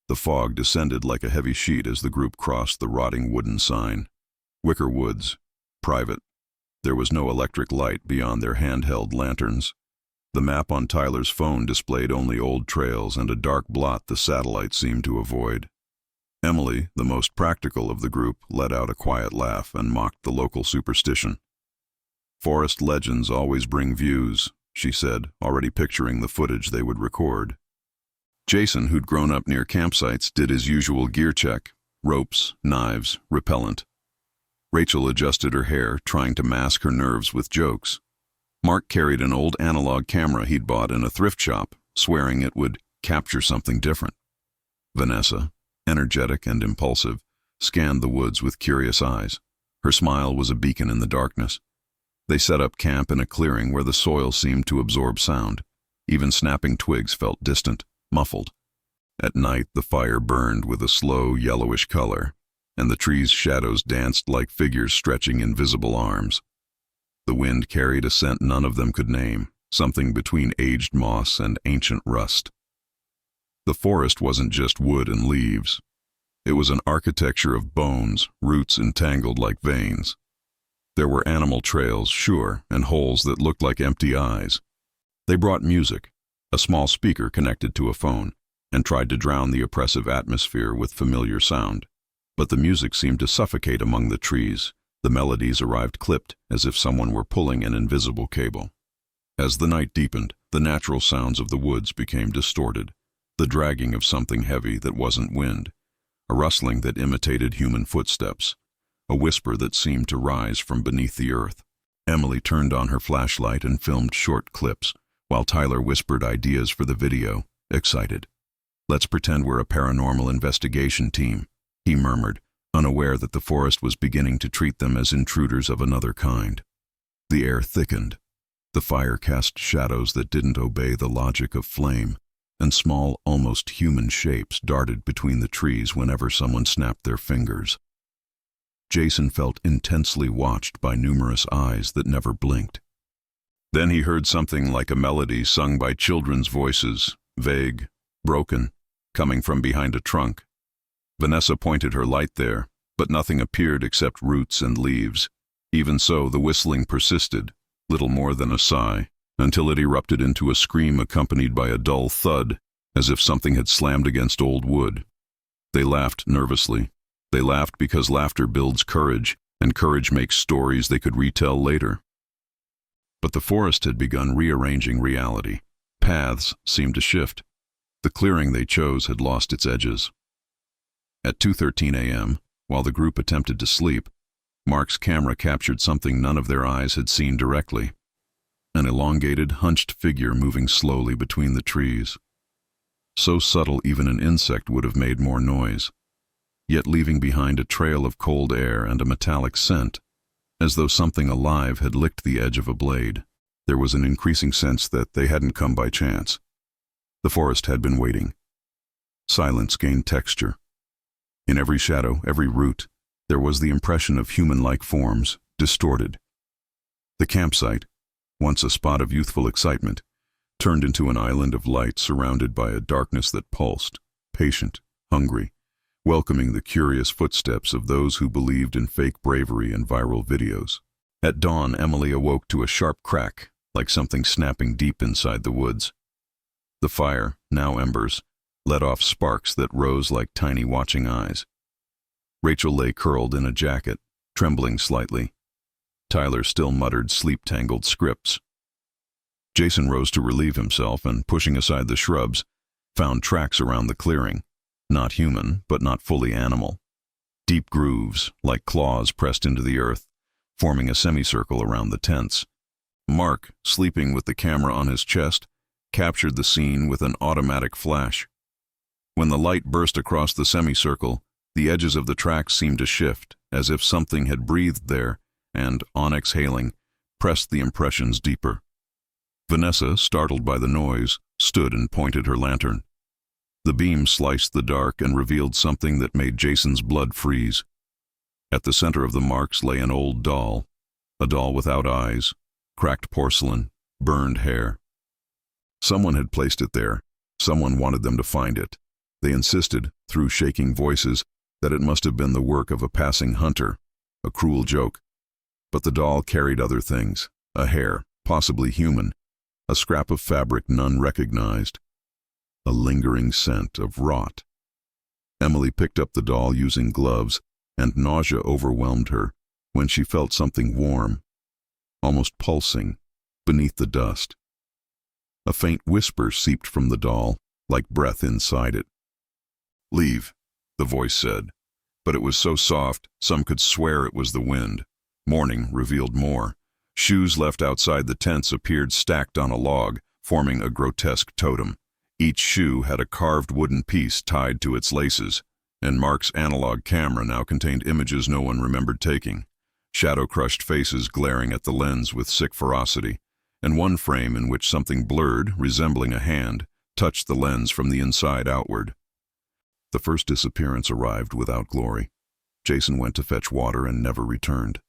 The fog descended like a heavy sheet as the group crossed the rotting wooden sign. Wicker Woods. Private. There was no electric light beyond their handheld lanterns. The map on Tyler's phone displayed only old trails and a dark blot the satellite seemed to avoid. Emily, the most practical of the group, let out a quiet laugh and mocked the local superstition. "Forest legends always bring views," she said, already picturing the footage they would record. Jason, who'd grown up near campsites, did his usual gear check: ropes, knives, repellent. Rachel adjusted her hair, trying to mask her nerves with jokes. Mark carried an old analog camera he'd bought in a thrift shop, swearing it would capture something different. Vanessa, energetic and impulsive, scanned the woods with curious eyes. Her smile was a beacon in the darkness. They set up camp in a clearing where the soil seemed to absorb sound. Even snapping twigs felt distant, muffled. At night, the fire burned with a slow, yellowish color, and the trees' shadows danced like figures stretching invisible arms. The wind carried a scent none of them could name, something between aged moss and ancient rust. The forest wasn't just wood and leaves. It was an architecture of bones, roots entangled like veins. There were animal trails, sure, and holes that looked like empty eyes. They brought music, a small speaker connected to a phone, and tried to drown the oppressive atmosphere with familiar sound. But the music seemed to suffocate among the trees. The melodies arrived clipped, as if someone were pulling an invisible cable. As the night deepened, the natural sounds of the woods became distorted. The dragging of something heavy that wasn't wind, a rustling that imitated human footsteps, a whisper that seemed to rise from beneath the earth. Emily turned on her flashlight and filmed short clips, while Tyler whispered ideas for the video, excited. "Let's pretend we're a paranormal investigation team," he murmured, unaware that the forest was beginning to treat them as intruders of another kind. The air thickened. The fire cast shadows that didn't obey the logic of flame, and small, almost human shapes darted between the trees whenever someone snapped their fingers. Jason felt intensely watched by numerous eyes that never blinked. Then he heard something like a melody sung by children's voices, vague, broken, coming from behind a trunk. Vanessa pointed her light there, but nothing appeared except roots and leaves. Even so, the whistling persisted, little more than a sigh, until it erupted into a scream accompanied by a dull thud, as if something had slammed against old wood. They laughed nervously. They laughed because laughter builds courage, and courage makes stories they could retell later. But the forest had begun rearranging reality. Paths seemed to shift. The clearing they chose had lost its edges. At 2:13 a.m., while the group attempted to sleep, Mark's camera captured something none of their eyes had seen directly. An elongated, hunched figure moving slowly between the trees. So subtle even an insect would have made more noise, yet leaving behind a trail of cold air and a metallic scent, as though something alive had licked the edge of a blade. There was an increasing sense that they hadn't come by chance. The forest had been waiting. Silence gained texture. In every shadow, every root, there was the impression of human-like forms, distorted. The campsite, once a spot of youthful excitement, turned into an island of light surrounded by a darkness that pulsed, patient, hungry, welcoming the curious footsteps of those who believed in fake bravery and viral videos. At dawn, Emily awoke to a sharp crack, like something snapping deep inside the woods. The fire, now embers, let off sparks that rose like tiny watching eyes. Rachel lay curled in a jacket, trembling slightly. Tyler still muttered sleep-tangled scripts. Jason rose to relieve himself and, pushing aside the shrubs, found tracks around the clearing. Not human, but not fully animal. Deep grooves, like claws pressed into the earth, forming a semicircle around the tents. Mark, sleeping with the camera on his chest, captured the scene with an automatic flash. When the light burst across the semicircle, the edges of the tracks seemed to shift, as if something had breathed there, and, on exhaling, pressed the impressions deeper. Vanessa, startled by the noise, stood and pointed her lantern. The beam sliced the dark and revealed something that made Jason's blood freeze. At the center of the marks lay an old doll, a doll without eyes, cracked porcelain, burned hair. Someone had placed it there. Someone wanted them to find it. They insisted, through shaking voices, that it must have been the work of a passing hunter, a cruel joke. But the doll carried other things, a hair, possibly human, a scrap of fabric none recognized, a lingering scent of rot. Emily picked up the doll using gloves, and nausea overwhelmed her when she felt something warm, almost pulsing, beneath the dust. A faint whisper seeped from the doll, like breath inside it. "Leave," the voice said, but it was so soft some could swear it was the wind. Morning revealed more. Shoes left outside the tents appeared stacked on a log, forming a grotesque totem. Each shoe had a carved wooden piece tied to its laces, and Mark's analog camera now contained images no one remembered taking. Shadow-crushed faces glaring at the lens with sick ferocity, and one frame in which something blurred, resembling a hand, touched the lens from the inside outward. The first disappearance arrived without glory. Jason went to fetch water and never returned.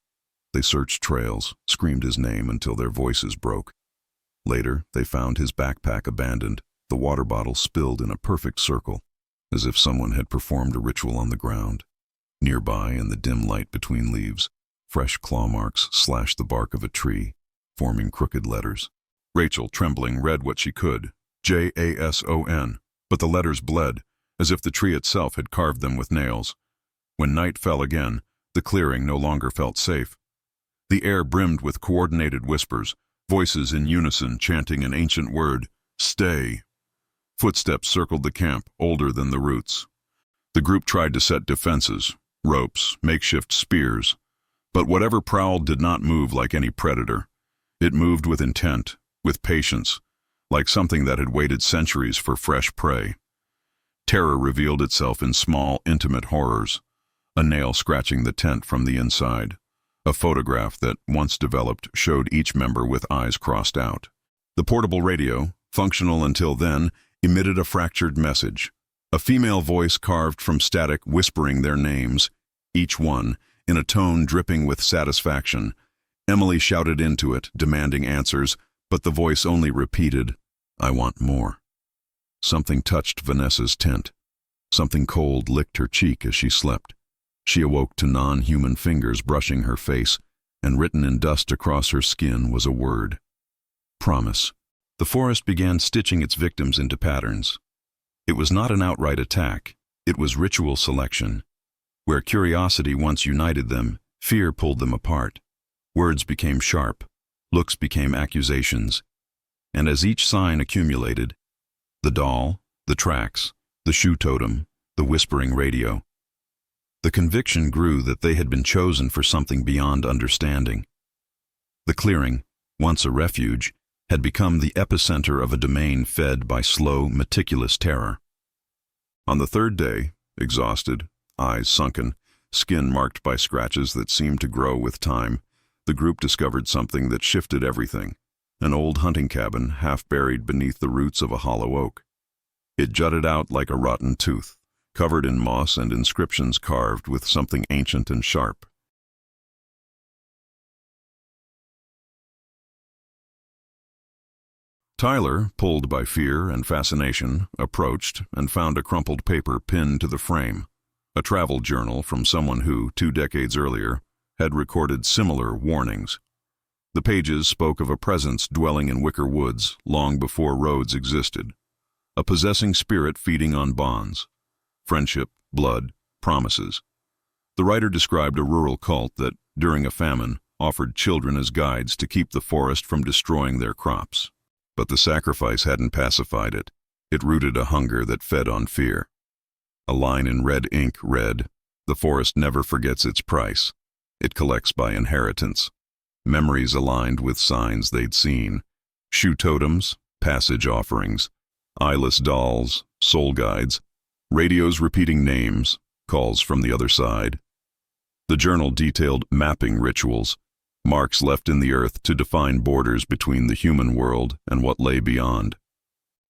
They searched trails, screamed his name until their voices broke. Later, they found his backpack abandoned, the water bottle spilled in a perfect circle, as if someone had performed a ritual on the ground. Nearby, in the dim light between leaves, fresh claw marks slashed the bark of a tree, forming crooked letters. Rachel, trembling, read what she could, Jason, but the letters bled, as if the tree itself had carved them with nails. When night fell again, the clearing no longer felt safe. The air brimmed with coordinated whispers, voices in unison chanting an ancient word, "Stay." Footsteps circled the camp, older than the roots. The group tried to set defenses, ropes, makeshift spears, but whatever prowled did not move like any predator. It moved with intent, with patience, like something that had waited centuries for fresh prey. Terror revealed itself in small, intimate horrors, a nail scratching the tent from the inside. A photograph that, once developed, showed each member with eyes crossed out. The portable radio, functional until then, emitted a fractured message. A female voice carved from static whispering their names, each one, in a tone dripping with satisfaction. Emily shouted into it, demanding answers, but the voice only repeated, "I want more." Something touched Vanessa's tent. Something cold licked her cheek as she slept. She awoke to non-human fingers brushing her face, and written in dust across her skin was a word. Promise. The forest began stitching its victims into patterns. It was not an outright attack. It was ritual selection. Where curiosity once united them, fear pulled them apart. Words became sharp. Looks became accusations. And as each sign accumulated, the doll, the tracks, the shoe totem, the whispering radio, the conviction grew that they had been chosen for something beyond understanding. The clearing, once a refuge, had become the epicenter of a domain fed by slow, meticulous terror. On the third day, exhausted, eyes sunken, skin marked by scratches that seemed to grow with time, the group discovered something that shifted everything, an old hunting cabin half buried beneath the roots of a hollow oak. It jutted out like a rotten tooth, covered in moss and inscriptions carved with something ancient and sharp. Tyler, pulled by fear and fascination, approached and found a crumpled paper pinned to the frame, a travel journal from someone who, 2 decades earlier, had recorded similar warnings. The pages spoke of a presence dwelling in Wicker Woods long before roads existed, a possessing spirit feeding on bonds, friendship, blood, promises. The writer described a rural cult that, during a famine, offered children as guides to keep the forest from destroying their crops. But the sacrifice hadn't pacified it. It rooted a hunger that fed on fear. A line in red ink read, "The forest never forgets its price. It collects by inheritance." Memories aligned with signs they'd seen. Shoe totems, passage offerings, eyeless dolls, soul guides, radios repeating names, calls from the other side. The journal detailed mapping rituals, marks left in the earth to define borders between the human world and what lay beyond.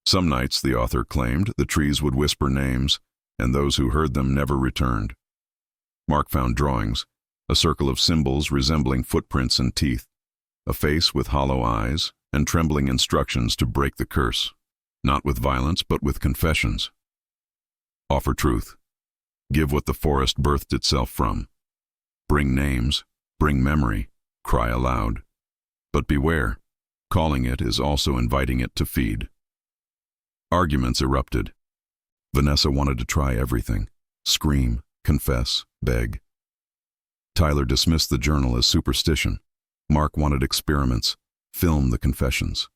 Some nights, the author claimed, the trees would whisper names, and those who heard them never returned. Mark found drawings, a circle of symbols resembling footprints and teeth, a face with hollow eyes, and trembling instructions to break the curse, not with violence but with confessions. Offer truth. Give what the forest birthed itself from. Bring names, bring memory, cry aloud. But beware, calling it is also inviting it to feed. Arguments erupted. Vanessa wanted to try everything, scream, confess, beg. Tyler dismissed the journal as superstition. Mark wanted experiments, film the confessions.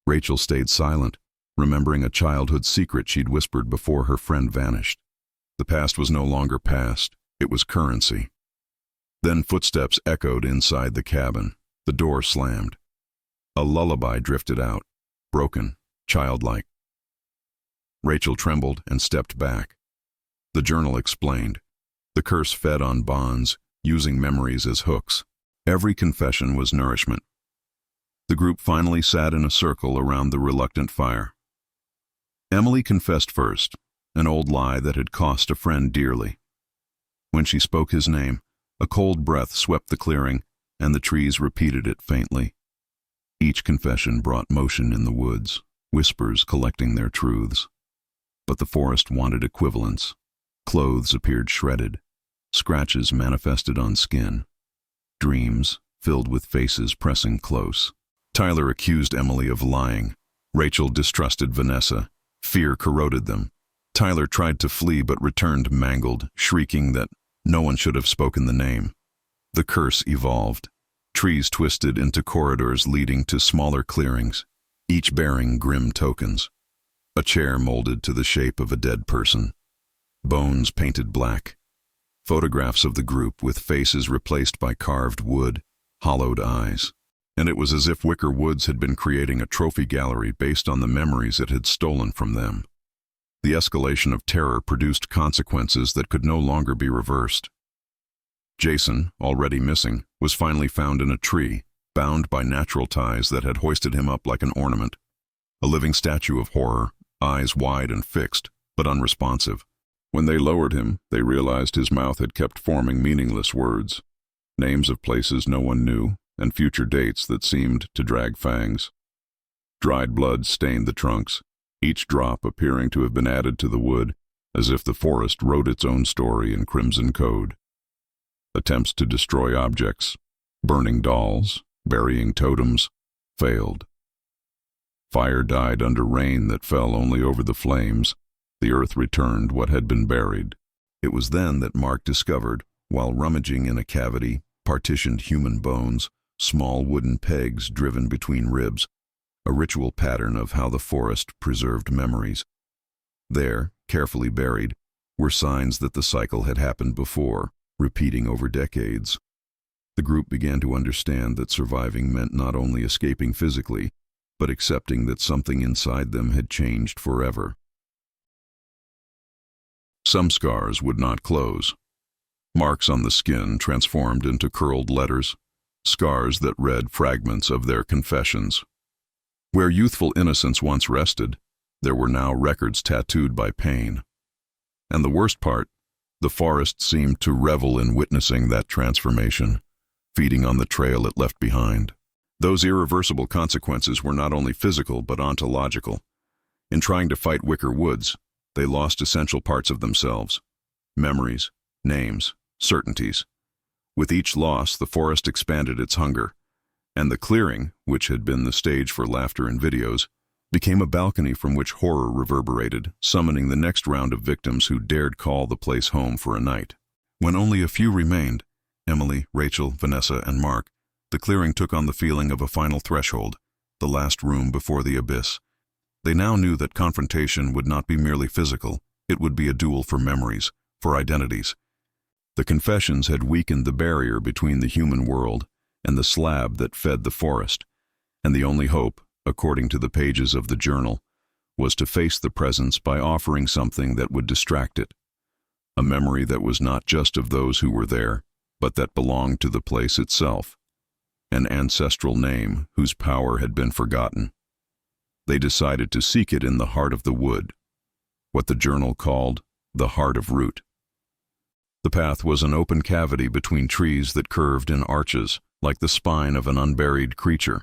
Rachel stayed silent, remembering a childhood secret she'd whispered before her friend vanished. The past was no longer past, it was currency. Then footsteps echoed inside the cabin. The door slammed. A lullaby drifted out, broken, childlike. Rachel trembled and stepped back. The journal explained. The curse fed on bonds, using memories as hooks. Every confession was nourishment. The group finally sat in a circle around the reluctant fire. Emily confessed first, an old lie that had cost a friend dearly. When she spoke his name, a cold breath swept the clearing, and the trees repeated it faintly. Each confession brought motion in the woods, whispers collecting their truths. But the forest wanted equivalence. Clothes appeared shredded. Scratches manifested on skin. Dreams filled with faces pressing close. Tyler accused Emily of lying. Rachel distrusted Vanessa. Fear corroded them. Tyler tried to flee but returned mangled, shrieking that no one should have spoken the name. The curse evolved. Trees twisted into corridors leading to smaller clearings, each bearing grim tokens. A chair molded to the shape of a dead person. Bones painted black. Photographs of the group with faces replaced by carved wood, hollowed eyes. And it was as if Wicker Woods had been creating a trophy gallery based on the memories it had stolen from them. The escalation of terror produced consequences that could no longer be reversed. Jason, already missing, was finally found in a tree, bound by natural ties that had hoisted him up like an ornament. A living statue of horror, eyes wide and fixed, but unresponsive. When they lowered him, they realized his mouth had kept forming meaningless words, names of places no one knew, and future dates that seemed to drag fangs. Dried blood stained the trunks, each drop appearing to have been added to the wood, as if the forest wrote its own story in crimson code. Attempts to destroy objects, burning dolls, burying totems, failed. Fire died under rain that fell only over the flames. The earth returned what had been buried. It was then that Mark discovered, while rummaging in a cavity, partitioned human bones, small wooden pegs driven between ribs, a ritual pattern of how the forest preserved memories. There, carefully buried, were signs that the cycle had happened before, repeating over decades. The group began to understand that surviving meant not only escaping physically, but accepting that something inside them had changed forever. Some scars would not close. Marks on the skin transformed into curled letters, scars that read fragments of their confessions. Where youthful innocence once rested, there were now records tattooed by pain. And the worst part, the forest seemed to revel in witnessing that transformation, feeding on the trail it left behind. Those irreversible consequences were not only physical but ontological. In trying to fight Wicker Woods, they lost essential parts of themselves: memories, names, certainties. With each loss, the forest expanded its hunger, and the clearing, which had been the stage for laughter and videos, became a balcony from which horror reverberated, summoning the next round of victims who dared call the place home for a night. When only a few remained, Emily, Rachel, Vanessa, and Mark, the clearing took on the feeling of a final threshold, the last room before the abyss. They now knew that confrontation would not be merely physical, it would be a duel for memories, for identities. The confessions had weakened the barrier between the human world and the slab that fed the forest, and the only hope, according to the pages of the journal, was to face the presence by offering something that would distract it. A memory that was not just of those who were there, but that belonged to the place itself. An ancestral name whose power had been forgotten. They decided to seek it in the heart of the wood, what the journal called the heart of root. The path was an open cavity between trees that curved in arches, like the spine of an unburied creature.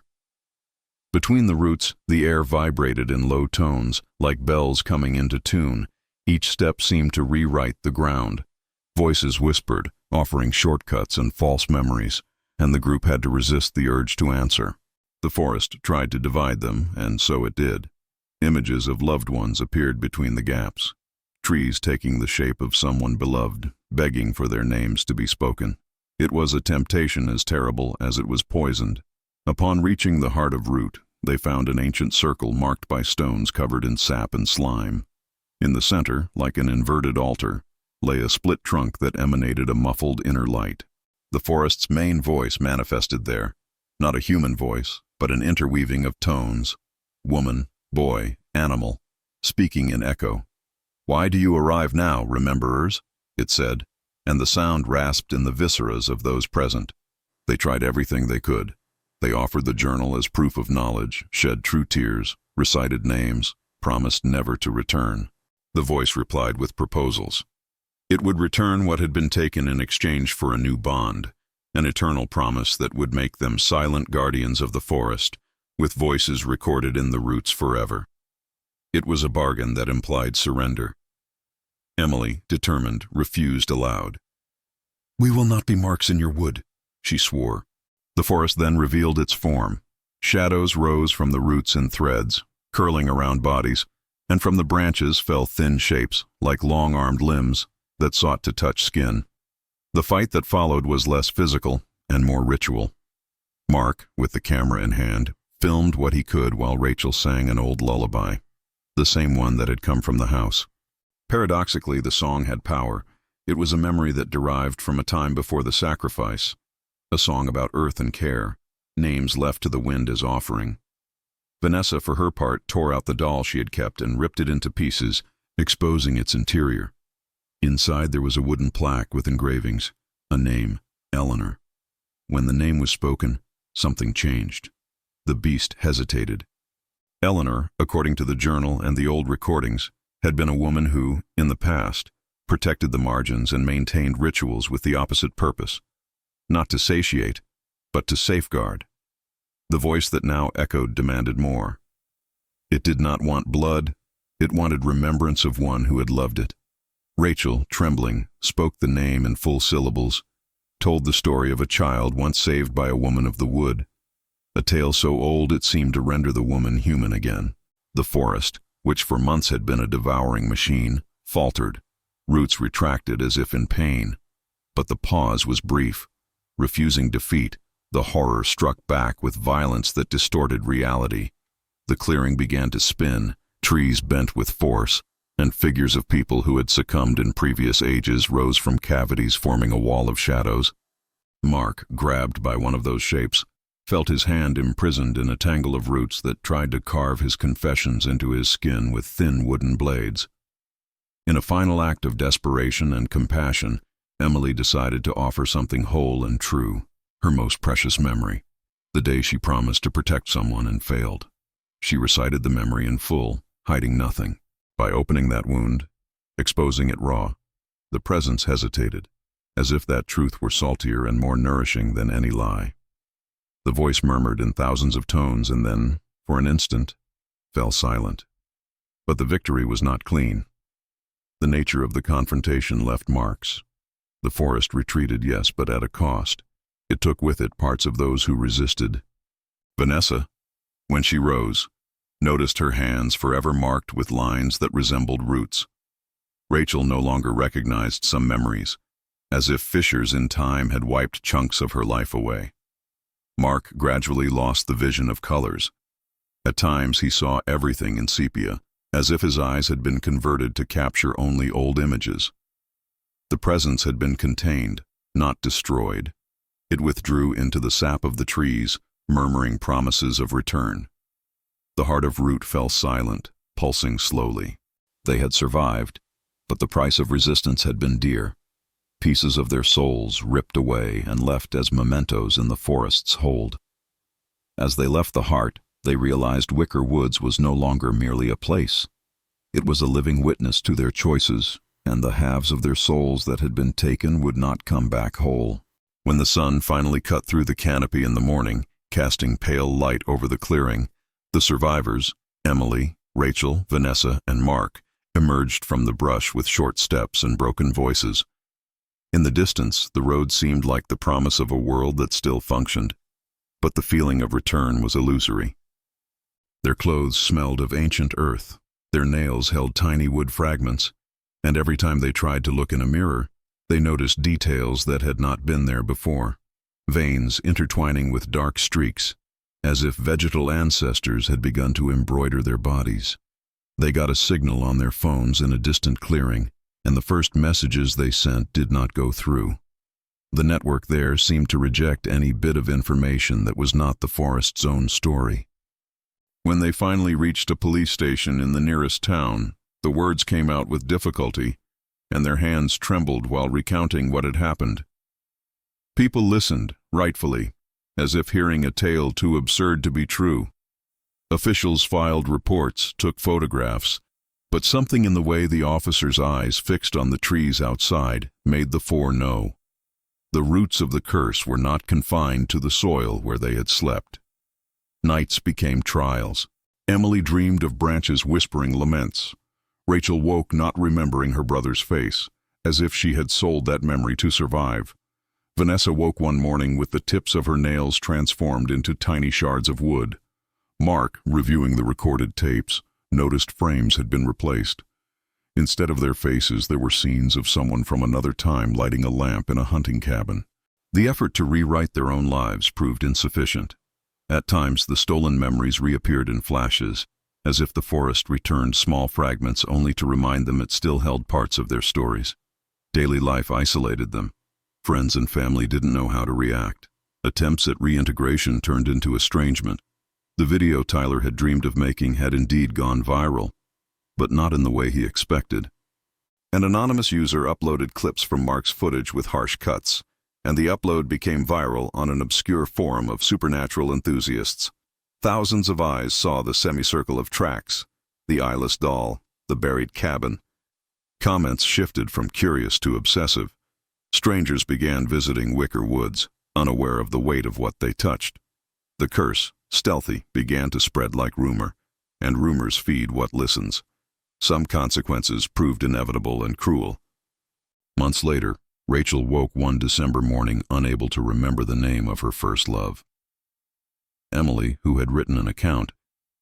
Between the roots, the air vibrated in low tones, like bells coming into tune, Each step seemed to rewrite the ground. Voices whispered, offering shortcuts and false memories, and the group had to resist the urge to answer. The forest tried to divide them, and so it did. Images of loved ones appeared between the gaps, trees taking the shape of someone beloved, begging for their names to be spoken. It was a temptation as terrible as it was poisoned. Upon reaching the heart of root, they found an ancient circle marked by stones covered in sap and slime. In the center, like an inverted altar, lay a split trunk that emanated a muffled inner light. The forest's main voice manifested there, not a human voice, but an interweaving of tones, woman, boy, animal, speaking in echo. "Why do you arrive now, rememberers?" it said, and the sound rasped in the visceras of those present. They tried everything they could. They offered the journal as proof of knowledge, shed true tears, recited names, promised never to return. The voice replied with proposals. It would return what had been taken in exchange for a new bond, an eternal promise that would make them silent guardians of the forest, with voices recorded in the roots forever. It was a bargain that implied surrender. Emily, determined, refused aloud. "We will not be marks in your wood," she swore. The forest then revealed its form. Shadows rose from the roots in threads, curling around bodies, and from the branches fell thin shapes, like long-armed limbs, that sought to touch skin. The fight that followed was less physical and more ritual. Mark, with the camera in hand, filmed what he could while Rachel sang an old lullaby, the same one that had come from the house. Paradoxically, the song had power. It was a memory that derived from a time before the sacrifice, a song about earth and care, names left to the wind as offering. Vanessa, for her part, tore out the doll she had kept and ripped it into pieces, exposing its interior. Inside there was a wooden plaque with engravings, a name, Eleanor. When the name was spoken, something changed. The beast hesitated. Eleanor, according to the journal and the old recordings, had been a woman who, in the past, protected the margins and maintained rituals with the opposite purpose, not to satiate, but to safeguard. The voice that now echoed demanded more. It did not want blood, it wanted remembrance of one who had loved it. Rachel, trembling, spoke the name in full syllables, told the story of a child once saved by a woman of the wood, a tale so old it seemed to render the woman human again. The forest, which for months had been a devouring machine, faltered, roots retracted as if in pain. But the pause was brief. Refusing defeat, the horror struck back with violence that distorted reality. The clearing began to spin, trees bent with force, and figures of people who had succumbed in previous ages rose from cavities forming a wall of shadows. Mark, grabbed by one of those shapes, felt his hand imprisoned in a tangle of roots that tried to carve his confessions into his skin with thin wooden blades. In a final act of desperation and compassion, Emily decided to offer something whole and true, her most precious memory, the day she promised to protect someone and failed. She recited the memory in full, hiding nothing. By opening that wound, exposing it raw, the presence hesitated, as if that truth were saltier and more nourishing than any lie. The voice murmured in thousands of tones and then, for an instant, fell silent. But the victory was not clean. The nature of the confrontation left marks. The forest retreated, yes, but at a cost. It took with it parts of those who resisted. Vanessa, when she rose, noticed her hands forever marked with lines that resembled roots. Rachel no longer recognized some memories, as if fissures in time had wiped chunks of her life away. Mark gradually lost the vision of colors. At times he saw everything in sepia, as if his eyes had been converted to capture only old images. The presence had been contained, not destroyed. It withdrew into the sap of the trees, murmuring promises of return. The heart of root fell silent, pulsing slowly. They had survived, but the price of resistance had been dear. Pieces of their souls ripped away and left as mementos in the forest's hold. As they left the heart, they realized Wicker Woods was no longer merely a place. It was a living witness to their choices, and the halves of their souls that had been taken would not come back whole. When the sun finally cut through the canopy in the morning, casting pale light over the clearing, the survivors, Emily, Rachel, Vanessa, and Mark, emerged from the brush with short steps and broken voices. In the distance, the road seemed like the promise of a world that still functioned, but the feeling of return was illusory. Their clothes smelled of ancient earth, their nails held tiny wood fragments, and every time they tried to look in a mirror, they noticed details that had not been there before, veins intertwining with dark streaks, as if vegetal ancestors had begun to embroider their bodies. They got a signal on their phones in a distant clearing, and the first messages they sent did not go through. The network there seemed to reject any bit of information that was not the forest's own story. When they finally reached a police station in the nearest town, the words came out with difficulty, and their hands trembled while recounting what had happened. People listened, rightfully, as if hearing a tale too absurd to be true. Officials filed reports, took photographs, but something in the way the officers' eyes fixed on the trees outside made the four know. The roots of the curse were not confined to the soil where they had slept. Nights became trials. Emily dreamed of branches whispering laments. Rachel woke not remembering her brother's face, as if she had sold that memory to survive. Vanessa woke one morning with the tips of her nails transformed into tiny shards of wood. Mark, reviewing the recorded tapes, noticed frames had been replaced. Instead of their faces, there were scenes of someone from another time lighting a lamp in a hunting cabin. The effort to rewrite their own lives proved insufficient. At times, the stolen memories reappeared in flashes, as if the forest returned small fragments only to remind them it still held parts of their stories. Daily life isolated them. Friends and family didn't know how to react. Attempts at reintegration turned into estrangement. The video Tyler had dreamed of making had indeed gone viral, but not in the way he expected. An anonymous user uploaded clips from Mark's footage with harsh cuts, and the upload became viral on an obscure forum of supernatural enthusiasts. Thousands of eyes saw the semicircle of tracks, the eyeless doll, the buried cabin. Comments shifted from curious to obsessive. Strangers began visiting Wicker Woods, unaware of the weight of what they touched. The curse, stealthy, began to spread like rumor, and rumors feed what listens. Some consequences proved inevitable and cruel. Months later, Rachel woke one December morning unable to remember the name of her first love. Emily, who had written an account,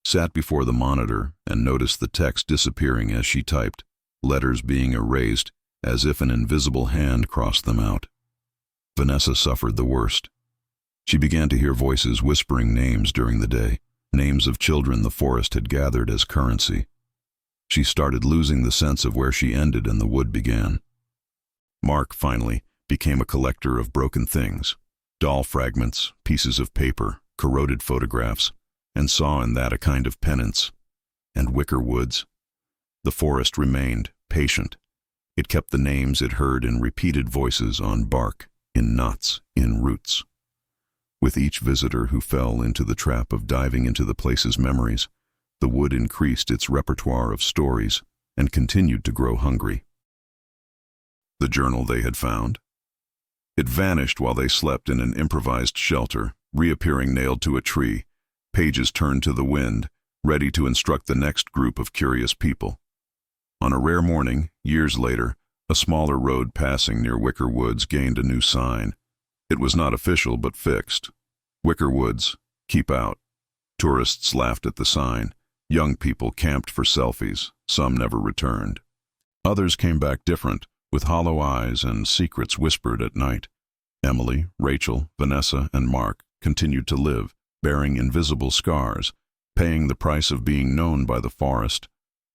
sat before the monitor and noticed the text disappearing as she typed, letters being erased as if an invisible hand crossed them out. Vanessa suffered the worst. She began to hear voices whispering names during the day, names of children the forest had gathered as currency. She started losing the sense of where she ended and the wood began. Mark, finally, became a collector of broken things, doll fragments, pieces of paper, corroded photographs, and saw in that a kind of penance. And Wicker Woods? The forest remained, patient. It kept the names it heard in repeated voices on bark, in knots, in roots. With each visitor who fell into the trap of diving into the place's memories, the wood increased its repertoire of stories and continued to grow hungry. The journal they had found? It vanished while they slept in an improvised shelter, reappearing nailed to a tree, pages turned to the wind, ready to instruct the next group of curious people. On a rare morning, years later, a smaller road passing near Wicker Woods gained a new sign. It was not official but fixed. Wicker Woods, keep out. Tourists laughed at the sign. Young people camped for selfies. Some never returned. Others came back different, with hollow eyes and secrets whispered at night. Emily, Rachel, Vanessa, and Mark continued to live, bearing invisible scars, paying the price of being known by the forest.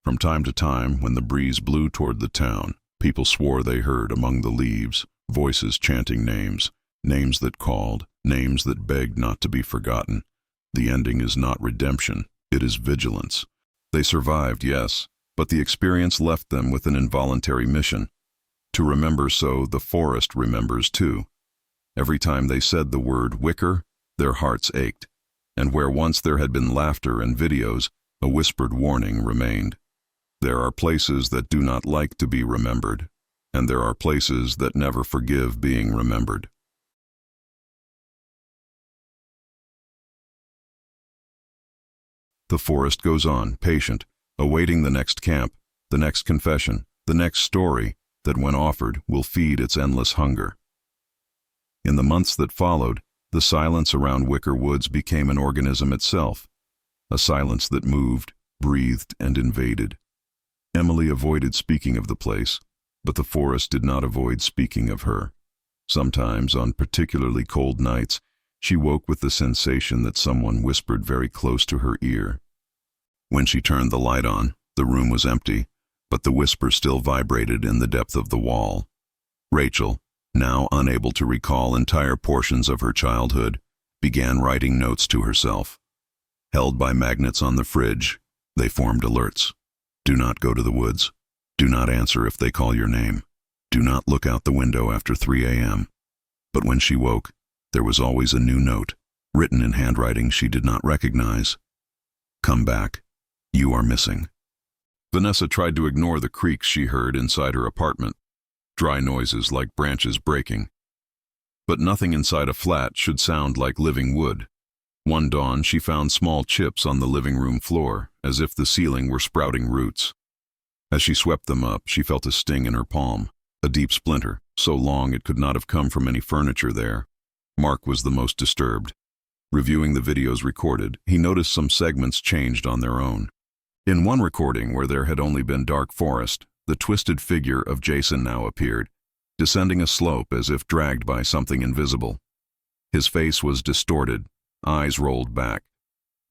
From time to time, when the breeze blew toward the town, people swore they heard among the leaves, voices chanting names, names that called, names that begged not to be forgotten. The ending is not redemption, it is vigilance. They survived, yes, but the experience left them with an involuntary mission. To remember, so the forest remembers too. Every time they said the word wicker, their hearts ached, and where once there had been laughter and videos, a whispered warning remained. There are places that do not like to be remembered, and there are places that never forgive being remembered. The forest goes on, patient, awaiting the next camp, the next confession, the next story that, when offered, will feed its endless hunger. In the months that followed, the silence around Wicker Woods became an organism itself, a silence that moved, breathed, and invaded. Emily avoided speaking of the place, but the forest did not avoid speaking of her. Sometimes, on particularly cold nights, she woke with the sensation that someone whispered very close to her ear. When she turned the light on, the room was empty, but the whisper still vibrated in the depth of the wall. Rachel, now unable to recall entire portions of her childhood, began writing notes to herself. Held by magnets on the fridge, they formed alerts. Do not go to the woods. Do not answer if they call your name. Do not look out the window after 3 a.m. But when she woke, there was always a new note, written in handwriting she did not recognize. Come back. You are missing. Vanessa tried to ignore the creaks she heard inside her apartment, dry noises like branches breaking. But nothing inside a flat should sound like living wood. One dawn, she found small chips on the living room floor, as if the ceiling were sprouting roots. As she swept them up, she felt a sting in her palm, a deep splinter, so long it could not have come from any furniture there. Mark was the most disturbed. Reviewing the videos recorded, he noticed some segments changed on their own. In one recording, where there had only been dark forest, the twisted figure of Jason now appeared, descending a slope as if dragged by something invisible. His face was distorted, eyes rolled back.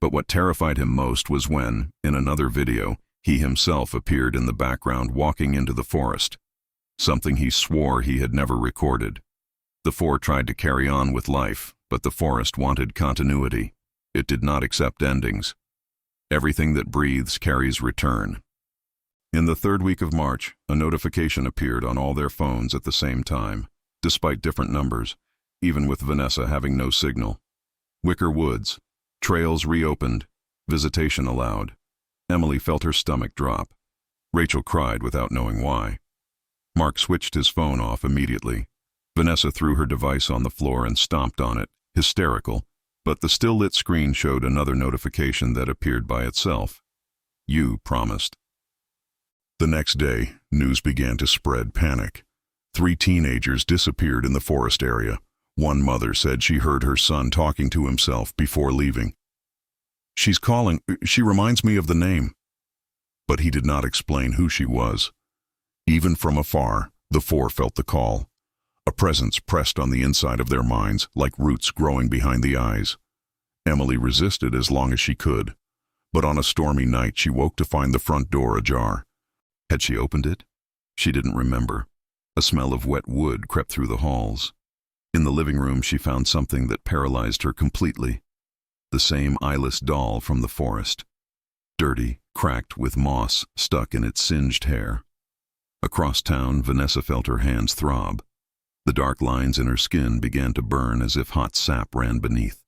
But what terrified him most was when, in another video, he himself appeared in the background walking into the forest, something he swore he had never recorded. The four tried to carry on with life, but the forest wanted continuity. It did not accept endings. Everything that breathes carries return. In the third week of March, a notification appeared on all their phones at the same time, despite different numbers, even with Vanessa having no signal. Wicker Woods. Trails reopened. Visitation allowed. Emily felt her stomach drop. Rachel cried without knowing why. Mark switched his phone off immediately. Vanessa threw her device on the floor and stomped on it, hysterical, but the still-lit screen showed another notification that appeared by itself. You promised. The next day, news began to spread panic. 3 teenagers disappeared in the forest area. One mother said she heard her son talking to himself before leaving. She's calling. She reminds me of the name. But he did not explain who she was. Even from afar, the 4 felt the call. A presence pressed on the inside of their minds, like roots growing behind the eyes. Emily resisted as long as she could, but on a stormy night she woke to find the front door ajar. Had she opened it? She didn't remember. A smell of wet wood crept through the halls. In the living room she found something that paralyzed her completely. The same eyeless doll from the forest. Dirty, cracked with moss stuck in its singed hair. Across town, Vanessa felt her hands throb. The dark lines in her skin began to burn as if hot sap ran beneath.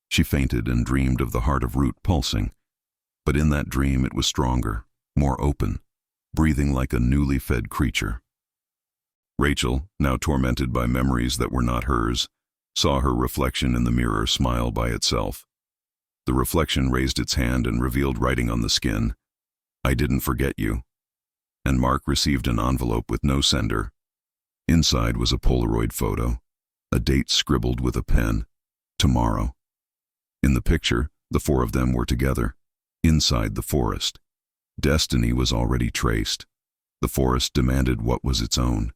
She fainted and dreamed of the heart of root pulsing, but in that dream it was stronger, more open, breathing like a newly fed creature. Rachel, now tormented by memories that were not hers, saw her reflection in the mirror smile by itself. The reflection raised its hand and revealed writing on the skin, "I didn't forget you." And Mark received an envelope with no sender. Inside was a Polaroid photo, a date scribbled with a pen, tomorrow. In the picture, the 4 of them were together, inside the forest. Destiny was already traced. The forest demanded what was its own.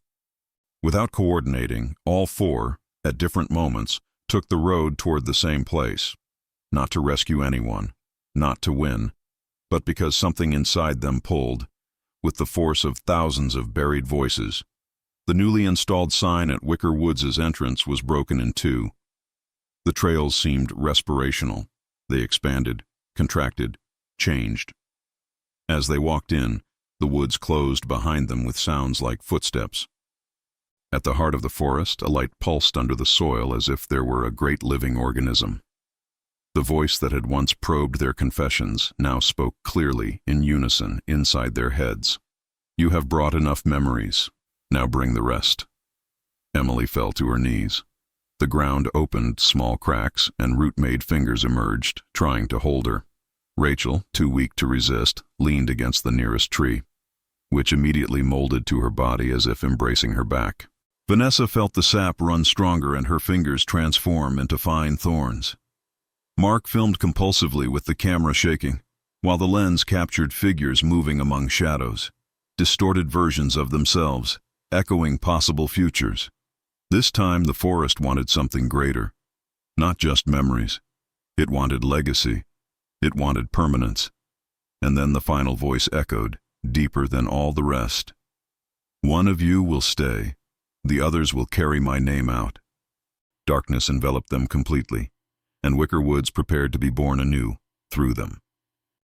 Without coordinating, all 4, at different moments, took the road toward the same place. Not to rescue anyone, not to win, but because something inside them pulled, with the force of thousands of buried voices. The newly installed sign at Wicker Woods' entrance was broken in 2. The trails seemed respirational. They expanded, contracted, changed. As they walked in, the woods closed behind them with sounds like footsteps. At the heart of the forest, a light pulsed under the soil as if there were a great living organism. The voice that had once probed their confessions now spoke clearly, in unison, inside their heads. You have brought enough memories. Now bring the rest. Emily fell to her knees. The ground opened small cracks, and root-made fingers emerged, trying to hold her. Rachel, too weak to resist, leaned against the nearest tree. which immediately molded to her body as if embracing her back. Vanessa felt the sap run stronger and her fingers transform into fine thorns. Mark filmed compulsively with the camera shaking, while the lens captured figures moving among shadows, distorted versions of themselves, echoing possible futures. This time the forest wanted something greater. Not just memories. It wanted legacy. It wanted permanence. And then the final voice echoed, deeper than all the rest. One of you will stay. The others will carry my name out. Darkness enveloped them completely, and Wicker Woods prepared to be born anew through them.